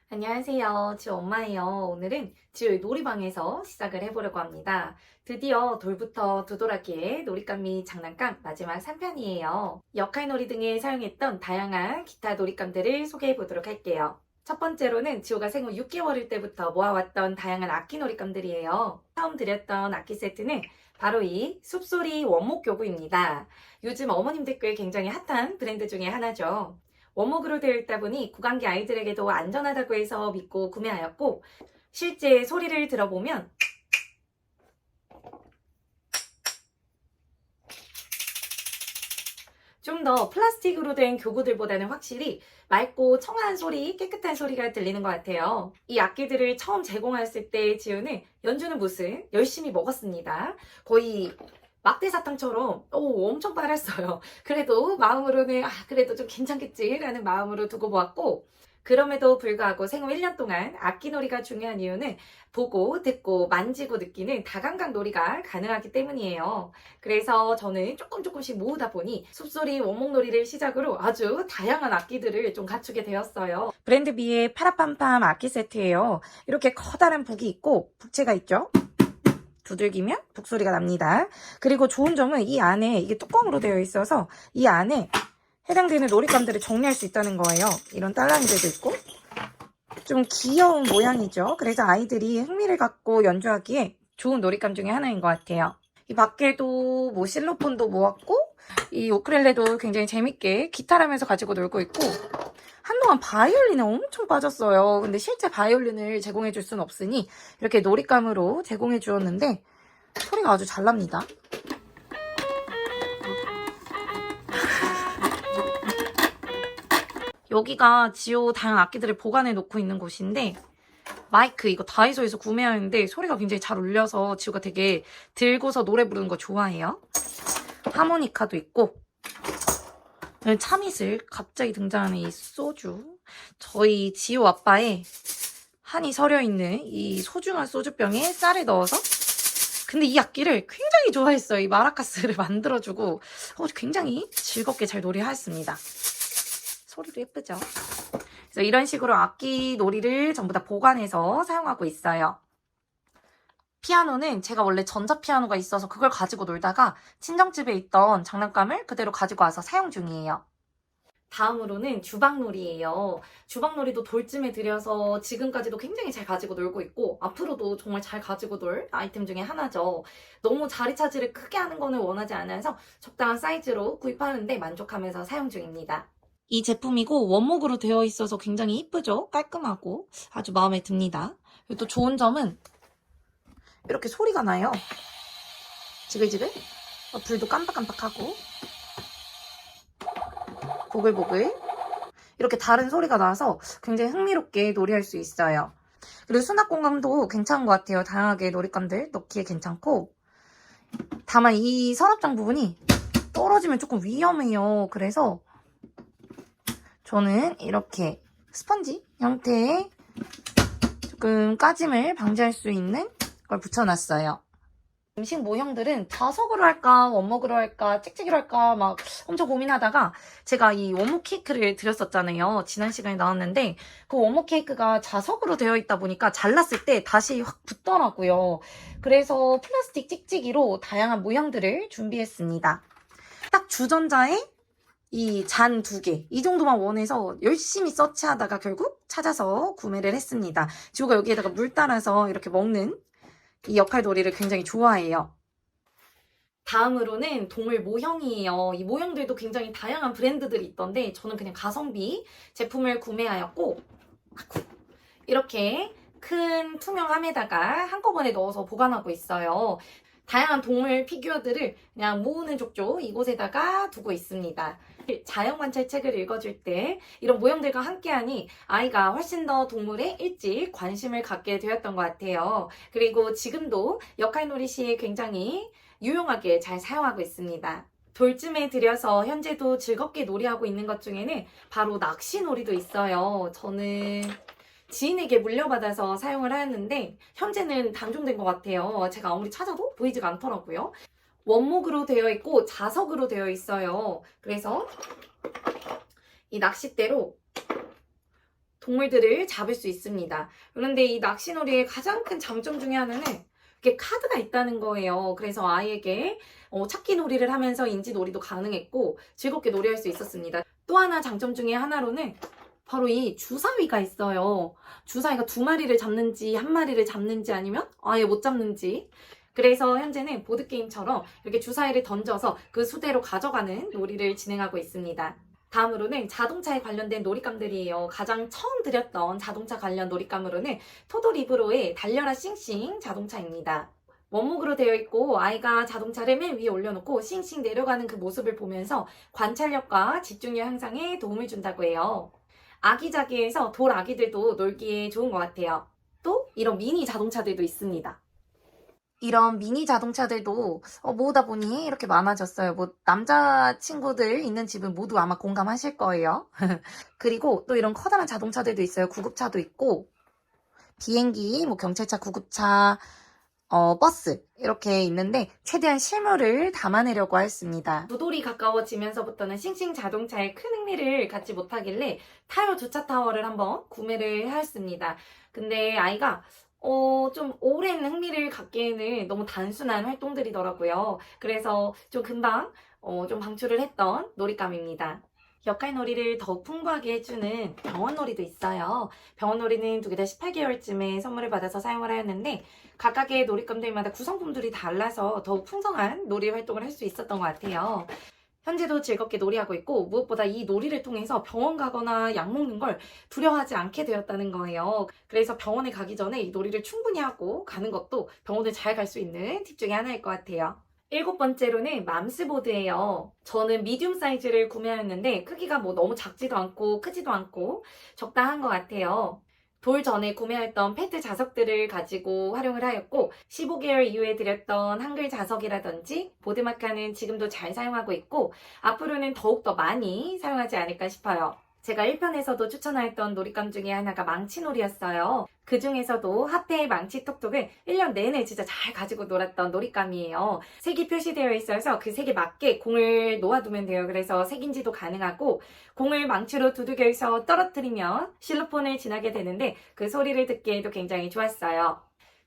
안녕하세요. 지우 엄마예요. 오늘은 지우의 놀이방에서 시작을 해보려고 합니다. 드디어 돌부터 두드러기의 놀잇감 및 장난감 마지막 3편이에요. 역할놀이 등에 사용했던 다양한 기타 놀잇감들을 소개해 보도록 할게요. 첫 번째로는 지우가 생후 6개월일 때부터 모아왔던 다양한 악기 놀잇감들이에요. 처음 드렸던 악기 세트는 바로 이 숲소리 원목 교구입니다. 요즘 어머님들 꽤 굉장히 핫한 브랜드 중에 하나죠. 원목으로 되어 있다 보니 구강기 아이들에게도 안전하다고 해서 믿고 구매하였고, 실제 소리를 들어보면 좀 더 플라스틱으로 된 교구들보다는 확실히 맑고 청아한 소리, 깨끗한 소리가 들리는 것 같아요. 이 악기들을 처음 제공했을 때 지우는 연주는 무슨 열심히 먹었습니다. 거의 막대사탕처럼 엄청 빨았어요. 그래도 마음으로는 그래도 좀 괜찮겠지라는 마음으로 두고 보았고, 그럼에도 불구하고 생후 1년 동안 악기놀이가 중요한 이유는 보고 듣고 만지고 느끼는 다감각 놀이가 가능하기 때문이에요. 그래서 저는 조금씩 모으다 보니 숲소리 원목놀이를 시작으로 아주 다양한 악기들을 좀 갖추게 되었어요. 브랜드 B의 파라팜팜 악기 세트예요. 이렇게 커다란 북이 있고 북체가 있죠. 두들기면 북소리가 납니다. 그리고 좋은 점은 이 안에 이게 뚜껑으로 되어 있어서 이 안에 해당되는 놀잇감들을 정리할 수 있다는 거예요. 이런 딸랑이들도 있고 좀 귀여운 모양이죠. 그래서 아이들이 흥미를 갖고 연주하기에 좋은 놀잇감 중에 하나인 것 같아요. 이 밖에도 뭐 실로폰도 모았고 이 우쿨렐레도 굉장히 재밌게 기타라면서 가지고 놀고 있고, 한동안 바이올린에 엄청 빠졌어요. 근데 실제 바이올린을 제공해 줄 수는 없으니 이렇게 놀잇감으로 제공해 주었는데 소리가 아주 잘 납니다. 여기가 지오 다양한 악기들을 보관해 놓고 있는 곳인데, 마이크 이거 다이소에서 구매하는데 소리가 굉장히 잘 울려서 지오가 되게 들고서 노래 부르는 거 좋아해요. 하모니카도 있고, 참이슬 갑자기 등장하는 이 소주, 저희 지오 아빠의 한이 서려있는 이 소중한 소주병에 쌀을 넣어서, 근데 이 악기를 굉장히 좋아했어요. 이 마라카스를 만들어주고 굉장히 즐겁게 잘 놀이하였습니다. 소리도 예쁘죠? 그래서 이런 식으로 악기 놀이를 전부 다 보관해서 사용하고 있어요. 피아노는 제가 원래 전자피아노가 있어서 그걸 가지고 놀다가 친정집에 있던 장난감을 그대로 가지고 와서 사용 중이에요. 다음으로는 주방놀이예요. 주방놀이도 돌쯤에 들여서 지금까지도 굉장히 잘 가지고 놀고 있고 앞으로도 정말 잘 가지고 놀 아이템 중에 하나죠. 너무 자리 차지를 크게 하는 거는 원하지 않아서 적당한 사이즈로 구입하는데 만족하면서 사용 중입니다. 이 제품이고 원목으로 되어 있어서 굉장히 이쁘죠? 깔끔하고 아주 마음에 듭니다. 그리고 또 좋은 점은 이렇게 소리가 나요. 지글지글. 불도 깜빡깜빡하고 보글보글 이렇게 다른 소리가 나서 굉장히 흥미롭게 놀이할 수 있어요. 그리고 수납 공간도 괜찮은 것 같아요. 다양하게 놀잇감들 넣기에 괜찮고, 다만 이 서랍장 부분이 떨어지면 조금 위험해요. 그래서 저는 이렇게 스펀지 형태의 조금 까짐을 방지할 수 있는 걸 붙여놨어요. 음식 모형들은 자석으로 할까 원목으로 할까 찍찍이로 할까 막 엄청 고민하다가 제가 이 원목 케이크를 드렸었잖아요. 지난 시간에 나왔는데 그 원목 케이크가 자석으로 되어 있다 보니까 잘랐을 때 다시 확 붙더라고요. 그래서 플라스틱 찍찍이로 다양한 모형들을 준비했습니다. 딱 주전자에 이 잔 2개 이 정도만 원해서 열심히 서치하다가 결국 찾아서 구매를 했습니다. 지우가 여기에다가 물 따라서 이렇게 먹는 이 역할놀이를 굉장히 좋아해요. 다음으로는 동물 모형이에요. 이 모형들도 굉장히 다양한 브랜드들이 있던데 저는 그냥 가성비 제품을 구매하였고, 이렇게 큰 투명함에다가 한꺼번에 넣어서 보관하고 있어요. 다양한 동물 피규어들을 그냥 모으는 족족 이곳에다가 두고 있습니다. 자연관찰 책을 읽어줄 때 이런 모형들과 함께하니 아이가 훨씬 더 동물에 일찍 관심을 갖게 되었던 것 같아요. 그리고 지금도 역할놀이 시에 굉장히 유용하게 잘 사용하고 있습니다. 돌쯤에 들여서 현재도 즐겁게 놀이하고 있는 것 중에는 바로 낚시놀이도 있어요. 저는 지인에게 물려받아서 사용을 하였는데 현재는 단종된 것 같아요. 제가 아무리 찾아도 보이지가 않더라고요. 원목으로 되어 있고 자석으로 되어 있어요. 그래서 이 낚싯대로 동물들을 잡을 수 있습니다. 그런데 이 낚시놀이의 가장 큰 장점 중에 하나는 이게 카드가 있다는 거예요. 그래서 아이에게 찾기 놀이를 하면서 인지 놀이도 가능했고 즐겁게 놀이할 수 있었습니다. 또 하나 장점 중에 하나로는 바로 이 주사위가 있어요. 주사위가 2마리를 잡는지 1마리를 잡는지 아니면 아예 못 잡는지. 그래서 현재는 보드게임처럼 이렇게 주사위를 던져서 그 수대로 가져가는 놀이를 진행하고 있습니다. 다음으로는 자동차에 관련된 놀잇감들이에요. 가장 처음 드렸던 자동차 관련 놀잇감으로는 토도리브로의 달려라 싱싱 자동차입니다. 원목으로 되어 있고 아이가 자동차를 맨 위에 올려놓고 싱싱 내려가는 그 모습을 보면서 관찰력과 집중력 향상에 도움을 준다고 해요. 아기자기해서 돌 아기들도 놀기에 좋은 것 같아요. 또 이런 미니 자동차들도 있습니다. 이런 미니 자동차들도 모으다 보니 이렇게 많아졌어요. 남자친구들 있는 집은 모두 아마 공감하실 거예요. 그리고 또 이런 커다란 자동차들도 있어요. 구급차도 있고 비행기, 경찰차, 구급차, 버스 이렇게 있는데 최대한 실물을 담아내려고 했습니다. 무돌이 가까워지면서부터는 싱싱 자동차에 큰 흥미를 갖지 못하길래 타요 주차 타워를 한번 구매를 하였습니다. 근데 아이가 좀 오랜 흥미를 갖기에는 너무 단순한 활동들이더라고요. 그래서 좀 금방 좀 방출을 했던 놀잇감입니다. 역할놀이를 더욱 풍부하게 해주는 병원놀이도 있어요. 병원놀이는 2개 다 18개월쯤에 선물을 받아서 사용을 하였는데 각각의 놀잇감들마다 구성품들이 달라서 더욱 풍성한 놀이 활동을 할 수 있었던 것 같아요. 현재도 즐겁게 놀이하고 있고 무엇보다 이 놀이를 통해서 병원 가거나 약 먹는 걸 두려워하지 않게 되었다는 거예요. 그래서 병원에 가기 전에 이 놀이를 충분히 하고 가는 것도 병원을 잘 갈 수 있는 팁 중에 하나일 것 같아요. 7번째로는 맘스보드예요. 저는 미디움 사이즈를 구매하였는데 크기가 너무 작지도 않고 크지도 않고 적당한 것 같아요. 돌 전에 구매했던 페트 자석들을 가지고 활용을 하였고 15개월 이후에 드렸던 한글 자석이라든지 보드마카는 지금도 잘 사용하고 있고 앞으로는 더욱더 많이 사용하지 않을까 싶어요. 제가 1편에서도 추천하였던 놀잇감 중에 하나가 망치놀이였어요. 그 중에서도 하페의 망치톡톡을 1년 내내 진짜 잘 가지고 놀았던 놀잇감이에요. 색이 표시되어 있어서 그 색에 맞게 공을 놓아두면 돼요. 그래서 색인지도 가능하고 공을 망치로 두들겨서 떨어뜨리면 실로폰을 지나게 되는데 그 소리를 듣기에도 굉장히 좋았어요.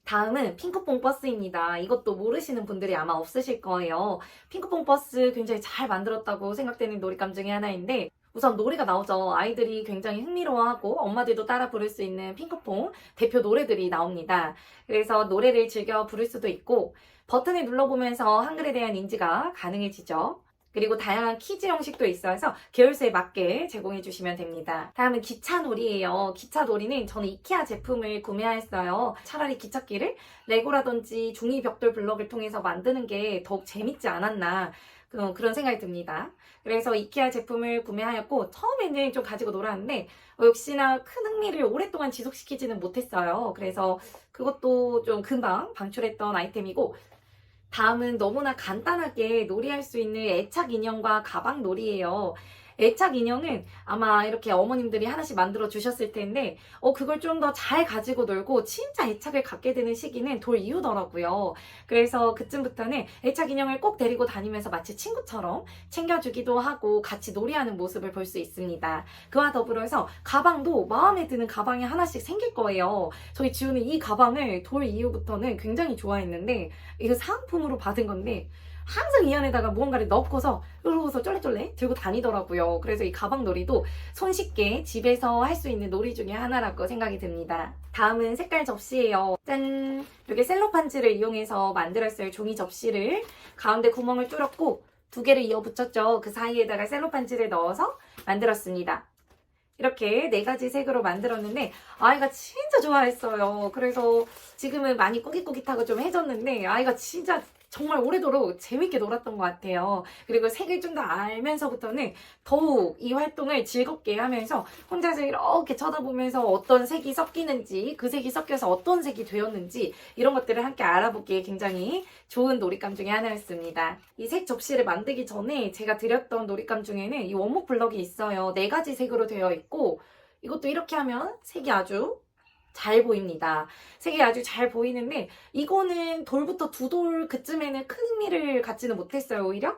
다음은 핑크퐁 버스입니다. 이것도 모르시는 분들이 아마 없으실 거예요. 핑크퐁 버스 굉장히 잘 만들었다고 생각되는 놀잇감 중에 하나인데 우선 노래가 나오죠. 아이들이 굉장히 흥미로워하고 엄마들도 따라 부를 수 있는 핑크퐁 대표 노래들이 나옵니다. 그래서 노래를 즐겨 부를 수도 있고 버튼을 눌러보면서 한글에 대한 인지가 가능해지죠. 그리고 다양한 퀴즈 형식도 있어서 계열수에 맞게 제공해 주시면 됩니다. 다음은 기차놀이예요. 기차놀이는 저는 이케아 제품을 구매하였어요. 차라리 기찻길을 레고라든지 중이벽돌 블럭을 통해서 만드는 게 더욱 재밌지 않았나 그런 생각이 듭니다. 그래서 이케아 제품을 구매하였고 처음에는 좀 가지고 놀았는데 역시나 큰 흥미를 오랫동안 지속시키지는 못했어요. 그래서 그것도 좀 금방 방출했던 아이템이고 다음은 너무나 간단하게 놀이할 수 있는 애착 인형과 가방 놀이예요. 애착 인형은 아마 이렇게 어머님들이 하나씩 만들어 주셨을 텐데 그걸 좀 더 잘 가지고 놀고 진짜 애착을 갖게 되는 시기는 돌 이후더라고요. 그래서 그쯤부터는 애착 인형을 꼭 데리고 다니면서 마치 친구처럼 챙겨주기도 하고 같이 놀이하는 모습을 볼 수 있습니다. 그와 더불어서 가방도 마음에 드는 가방이 하나씩 생길 거예요. 저희 지우는 이 가방을 돌 이후부터는 굉장히 좋아했는데 이거 사은품으로 받은 건데 항상 이 안에다가 무언가를 넣고서 이러고서 쫄래쫄래 들고 다니더라고요. 그래서 이 가방놀이도 손쉽게 집에서 할 수 있는 놀이 중에 하나라고 생각이 듭니다. 다음은 색깔 접시예요. 짠! 이렇게 셀로판지를 이용해서 만들었어요. 종이 접시를 가운데 구멍을 뚫었고 2개를 이어 붙였죠. 그 사이에다가 셀로판지를 넣어서 만들었습니다. 이렇게 4가지 색으로 만들었는데 아이가 진짜 좋아했어요. 그래서 지금은 많이 꾸깃꾸깃하고 좀 해졌는데 아이가 진짜 정말 오래도록 재밌게 놀았던 것 같아요. 그리고 색을 좀 더 알면서부터는 더욱 이 활동을 즐겁게 하면서 혼자서 이렇게 쳐다보면서 어떤 색이 섞이는지 그 색이 섞여서 어떤 색이 되었는지 이런 것들을 함께 알아보기에 굉장히 좋은 놀잇감 중에 하나였습니다. 이 색 접시를 만들기 전에 제가 드렸던 놀잇감 중에는 이 원목 블럭이 있어요. 4가지 색으로 되어 있고 이것도 이렇게 하면 색이 아주 잘 보입니다. 색이 아주 잘 보이는데 이거는 돌부터 2돌 그쯤에는 큰 흥미를 갖지는 못했어요. 오히려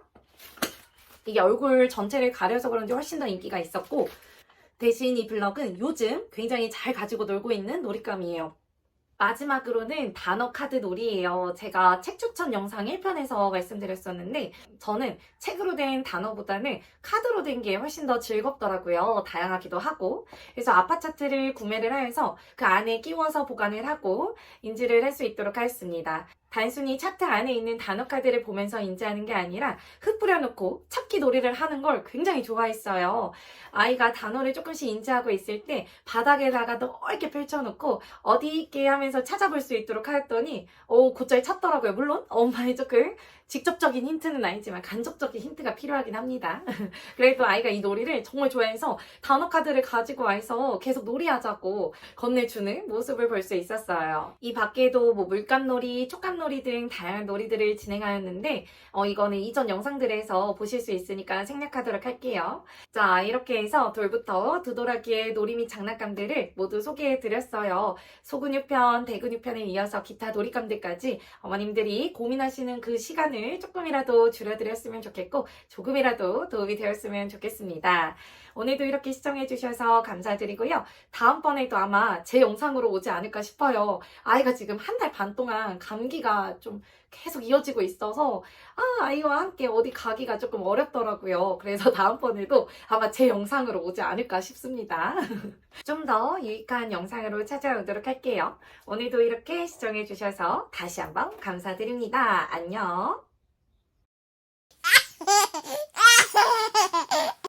이게 얼굴 전체를 가려서 그런지 훨씬 더 인기가 있었고 대신 이 블럭은 요즘 굉장히 잘 가지고 놀고 있는 놀잇감이에요. 마지막으로는 단어 카드 놀이예요. 제가 책 추천 영상 1편에서 말씀드렸었는데 저는 책으로 된 단어보다는 카드로 된 게 훨씬 더 즐겁더라고요. 다양하기도 하고. 그래서 아파 차트를 구매를 해서 그 안에 끼워서 보관을 하고 인지를 할 수 있도록 하였습니다. 단순히 차트 안에 있는 단어 카드를 보면서 인지하는 게 아니라 흩뿌려 놓고 찾기 놀이를 하는 걸 굉장히 좋아했어요. 아이가 단어를 조금씩 인지하고 있을 때 바닥에다가 넓게 펼쳐놓고 어디 있게 하면서 찾아볼 수 있도록 하였더니 곧잘 찾더라고요. 물론 엄마의 조금 직접적인 힌트는 아니지만 간접적인 힌트가 필요하긴 합니다. 그래도 아이가 이 놀이를 정말 좋아해서 단어 카드를 가지고 와서 계속 놀이하자고 건네주는 모습을 볼 수 있었어요. 이 밖에도 뭐 물감놀이, 촉감놀이 등 다양한 놀이들을 진행하였는데 이거는 이전 영상들에서 보실 수 있으니까 생략하도록 할게요. 자, 이렇게 해서 돌부터 두도라기의 놀이 및 장난감들을 모두 소개해드렸어요. 소근육편, 대근육편에 이어서 기타 놀이감들까지 어머님들이 고민하시는 그 시간을 조금이라도 줄여드렸으면 좋겠고 조금이라도 도움이 되었으면 좋겠습니다. 오늘도 이렇게 시청해주셔서 감사드리고요. 다음번에도 아마 제 영상으로 오지 않을까 싶어요. 아이가 지금 한 달 반 동안 감기가 좀 계속 이어지고 있어서 아이와 함께 어디 가기가 조금 어렵더라고요. 그래서 다음번에도 아마 제 영상으로 오지 않을까 싶습니다. 좀 더 유익한 영상으로 찾아오도록 할게요. 오늘도 이렇게 시청해주셔서 다시 한번 감사드립니다. 안녕.